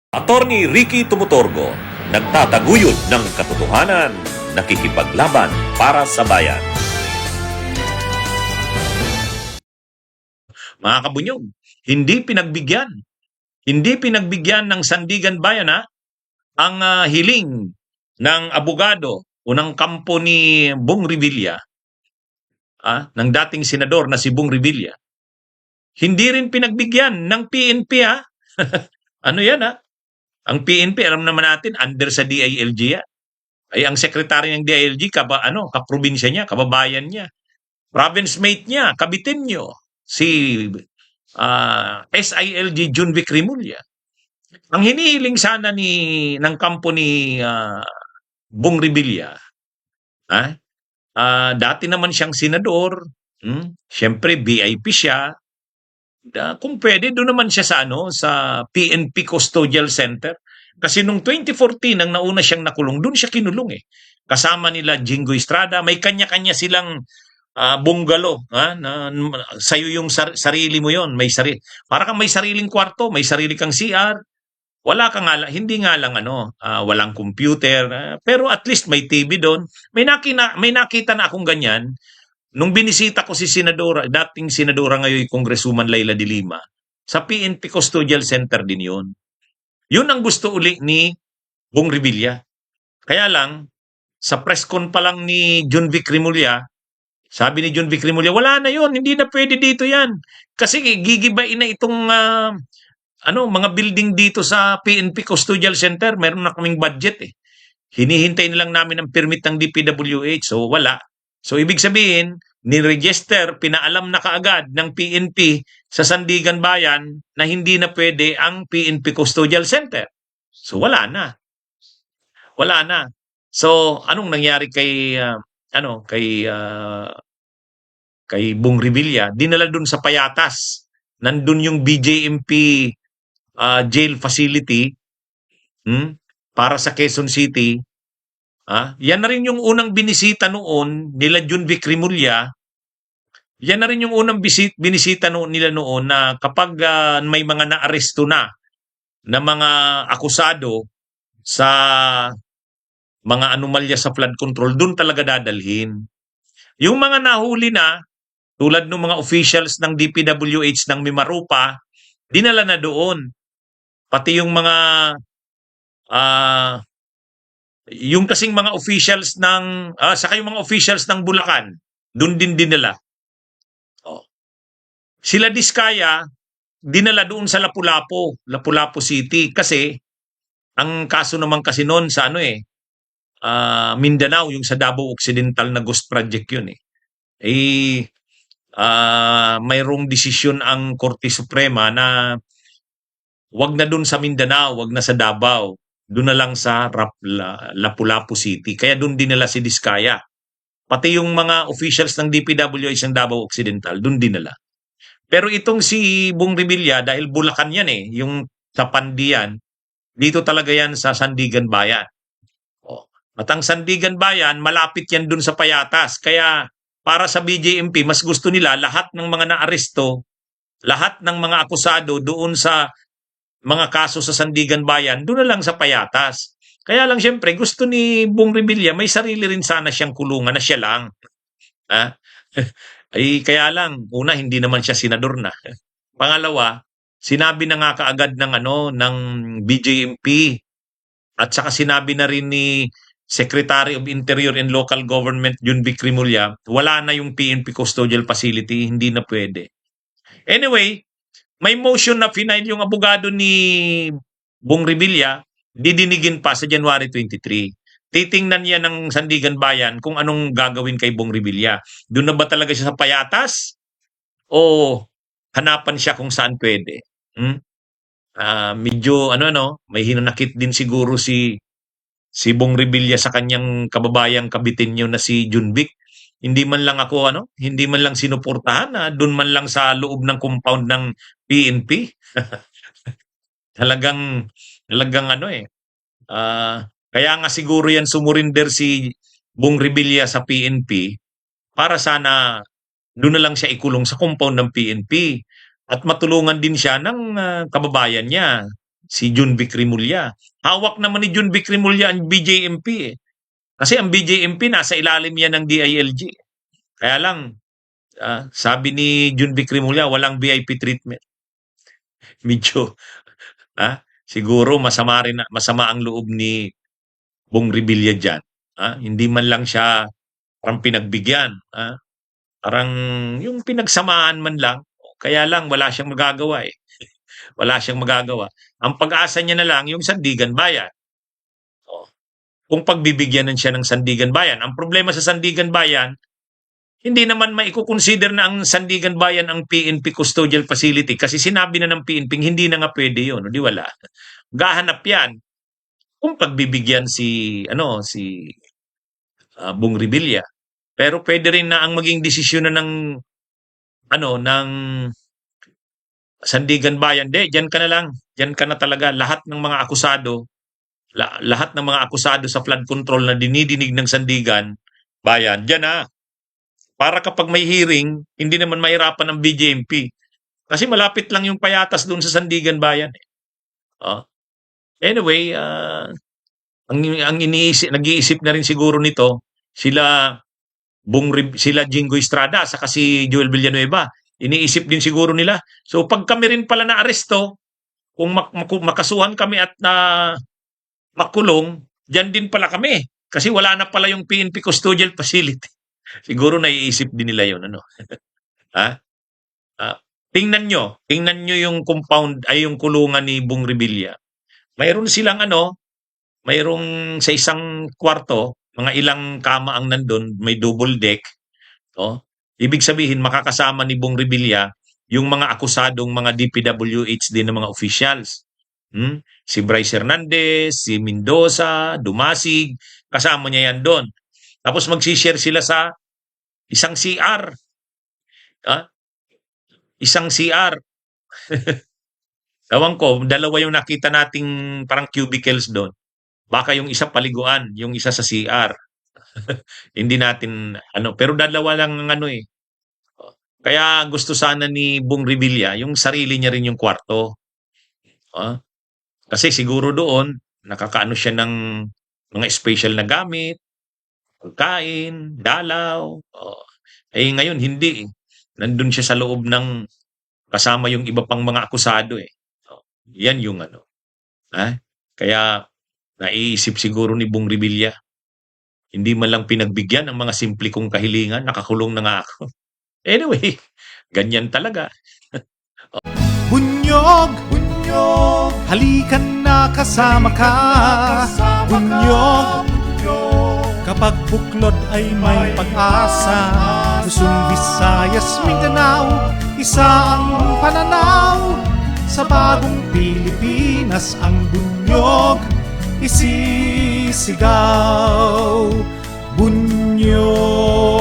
Attorney Ricky Tumutorgo, nagtataguyod ng katotohanan, nakikipaglaban para sa bayan. Mga kabunyog, hindi pinagbigyan ng Sandigan Bayan ang hiling ng abogado o ng kampo ni Bong Revilla, ng dating senador na si Bong Revilla. Hindi rin pinagbigyan ng PNP Ano yan Ang PNP, alam naman natin, under sa DILG yan. Ay ang secretary ng DILG, kaprobinsya niya, kababayan niya. Province mate niya, kabitin niyo, si SILG Junvic Rimulya. Ang hinihiling sana ng kampo ni Bong Revilla, dati naman siyang senador, siyempre VIP siya, kung pwede, doon naman siya sa PNP Custodial Center. Kasi nung 2014, nang nauna siyang nakulong, doon siya kinulong Kasama nila Jingo Estrada, may kanya-kanya silang bungalow. Sa'yo yung sarili mo yon, para kang may sariling kwarto, may sarili kang CR. Wala ka nga, hindi nga lang walang computer, pero at least may TV doon. May nakita na akong ganyan. Nung binisita ko si dating senadora ngayon Congresswoman Laila de Lima, sa PNP Custodial Center din yun. Yun ang gusto uli ni Bong Revilla. Kaya lang, sa press con pa lang ni Junvic Rimulya, sabi ni Junvic Rimulya, wala na yun, hindi na pwede dito yan. Kasi gigibain na itong mga building dito sa PNP Custodial Center, meron na kaming budget Hinihintay na lang namin ang permit ng DPWH, so wala. So ibig sabihin, ni-register, pinaalam na kaagad ng PNP sa Sandigan Bayan na hindi na pwede ang PNP Custodial Center. So wala na. Wala na. So anong nangyari kay Bong Revilla? Dinala dun sa Payatas. Nandun yung BJMP jail facility para sa Quezon City. Yan na rin yung unang binisita noon nila Junvic Rimulya. Yan na rin yung unang binisita nila noon na kapag may mga naaresto na mga akusado sa mga anomalya sa flood control, doon talaga dadalhin. Yung mga nahuli na, tulad ng mga officials ng DPWH ng Mimaropa, dinala na doon. Pati yung mga yung kasing mga officials saka yung mga officials ng Bulacan, doon din dinala. Sila Diskaya, dinala doon sa Lapu-Lapu City kasi ang kaso naman kasi noon sa Mindanao, yung sa Davao Occidental na ghost project yun mayroong desisyon ang Korte Suprema na wag na doon sa Mindanao, wag na sa Davao, doon na lang sa Lapu-Lapu City. Kaya doon dinala si Diskaya. Pati yung mga officials ng DPWH ng Davao Occidental, doon dinala. Pero itong si Bong Revilla, dahil Bulacan yan yung sa Pandian, dito talaga yan sa Sandigan Bayan. At ang Sandigan Bayan, malapit yan dun sa Payatas. Kaya para sa BJMP, mas gusto nila lahat ng mga naaresto, lahat ng mga akusado doon sa mga kaso sa Sandigan Bayan, doon na lang sa Payatas. Kaya lang siyempre, gusto ni Bong Revilla, may sarili rin sana siyang kulungan na siya lang. Kaya lang, una, hindi naman siya senador na. Pangalawa, sinabi na nga kaagad ng BJMP at saka sinabi na rin ni Secretary of Interior and Local Government Junvic Rimulya, wala na yung PNP Custodial Facility, hindi na pwede. Anyway, may motion na final yung abogado ni Bong Revilla, didinigin pa sa January 23. Titingnan niya ng Sandigan Bayan kung anong gagawin kay Bong Revilla. Doon na ba talaga siya sa Payatas? O hanapan siya kung saan pwede? Medyo may hinanakit din siguro si Bong Revilla sa kanyang kababayang kabitin niyo na si Junvic. Hindi man lang hindi man lang sinuportahan doon man lang sa loob ng compound ng PNP. Talagang kaya nga siguro yan sumurinder si Bong Revilla sa PNP para sana doon na lang siya ikulong sa compound ng PNP at matulungan din siya ng kababayan niya. si Junvic Rimulya. Hawak naman ni Junvic Rimulya ang BJMP eh. Kasi ang BJMP nasa ilalim yan ng DILG. Kaya lang, sabi ni Junvic Rimulya, walang VIP treatment. Medyo, siguro masama ang loob ni Bong Revilla dyan. Hindi man lang siya parang pinagbigyan. Parang yung pinagsamaan man lang. Kaya lang, wala siyang magagawa eh. Wala siyang magagawa. Ang pag-asa niya na lang, yung Sandigan Bayan. Oh, kung pagbibigyanan siya ng Sandigan Bayan. Ang problema sa Sandigan Bayan, hindi naman maikukonsider na ang Sandigan Bayan ang PNP custodial facility kasi sinabi na ng PNP hindi na nga pwede yun, di wala. Gahanap yan kung pagbibigyan si Bong Revilla. Pero pwede rin na ang maging desisyon na ng Sandigan Bayan, diyan ka na lang. Diyan ka na talaga lahat ng mga akusado, lahat ng mga akusado sa flood control na dinidinig ng Sandigan Bayan, diyan na. Para kapag may hearing, hindi naman mahirapan ng BJMP. Kasi malapit lang yung payatas doon sa Sandigan Bayan. Anyway, ang nag-iisip na rin siguro nito, sila Jingo Estrada sa si Joel Villanueva. Iniisip din siguro nila. So pag kami rin pala na aresto, kung makasuhan kami at makulong, diyan din pala kami. Kasi wala na pala yung PNP custodial facility. Siguro naiisip din nila yun. Tingnan nyo yung compound, ay yung kulungan ni Bong Revilla. Mayroon silang mayroong sa isang kwarto, mga ilang kama ang nandun, may double deck. Ibig sabihin, makakasama ni Bong Revilla yung mga akusadong mga DPWH din ng mga officials. Si Bryce Hernandez, si Mendoza, Dumasig, kasama niya yan doon. Tapos magsishare sila sa isang CR. Isang CR. Ewan ko, dalawa yung nakita nating parang cubicles doon. Baka yung isa paliguan, yung isa sa CR. Hindi natin, pero dalawa lang ang Kaya gusto sana ni Bong Revilla, yung sarili niya rin yung kwarto. Kasi siguro doon, nakakaano siya ng mga special na gamit, pagkain, dalaw. Ngayon, hindi eh. Nandun siya sa loob ng kasama yung iba pang mga akusado eh. Yan yung Kaya naiisip siguro ni Bong Revilla, hindi man lang pinagbigyan ang mga simple kong kahilingan, nakakulong na nga ako. Anyway, ganyan talaga. Bunyog, bunyog, halikan na kasama ka. Bunyog, kapag buklod ay may pag-asa. Luzon, Visayas, Mindanao, isa ang pananaw. Sa bagong Pilipinas ang bunyog isisigaw. Bunyog.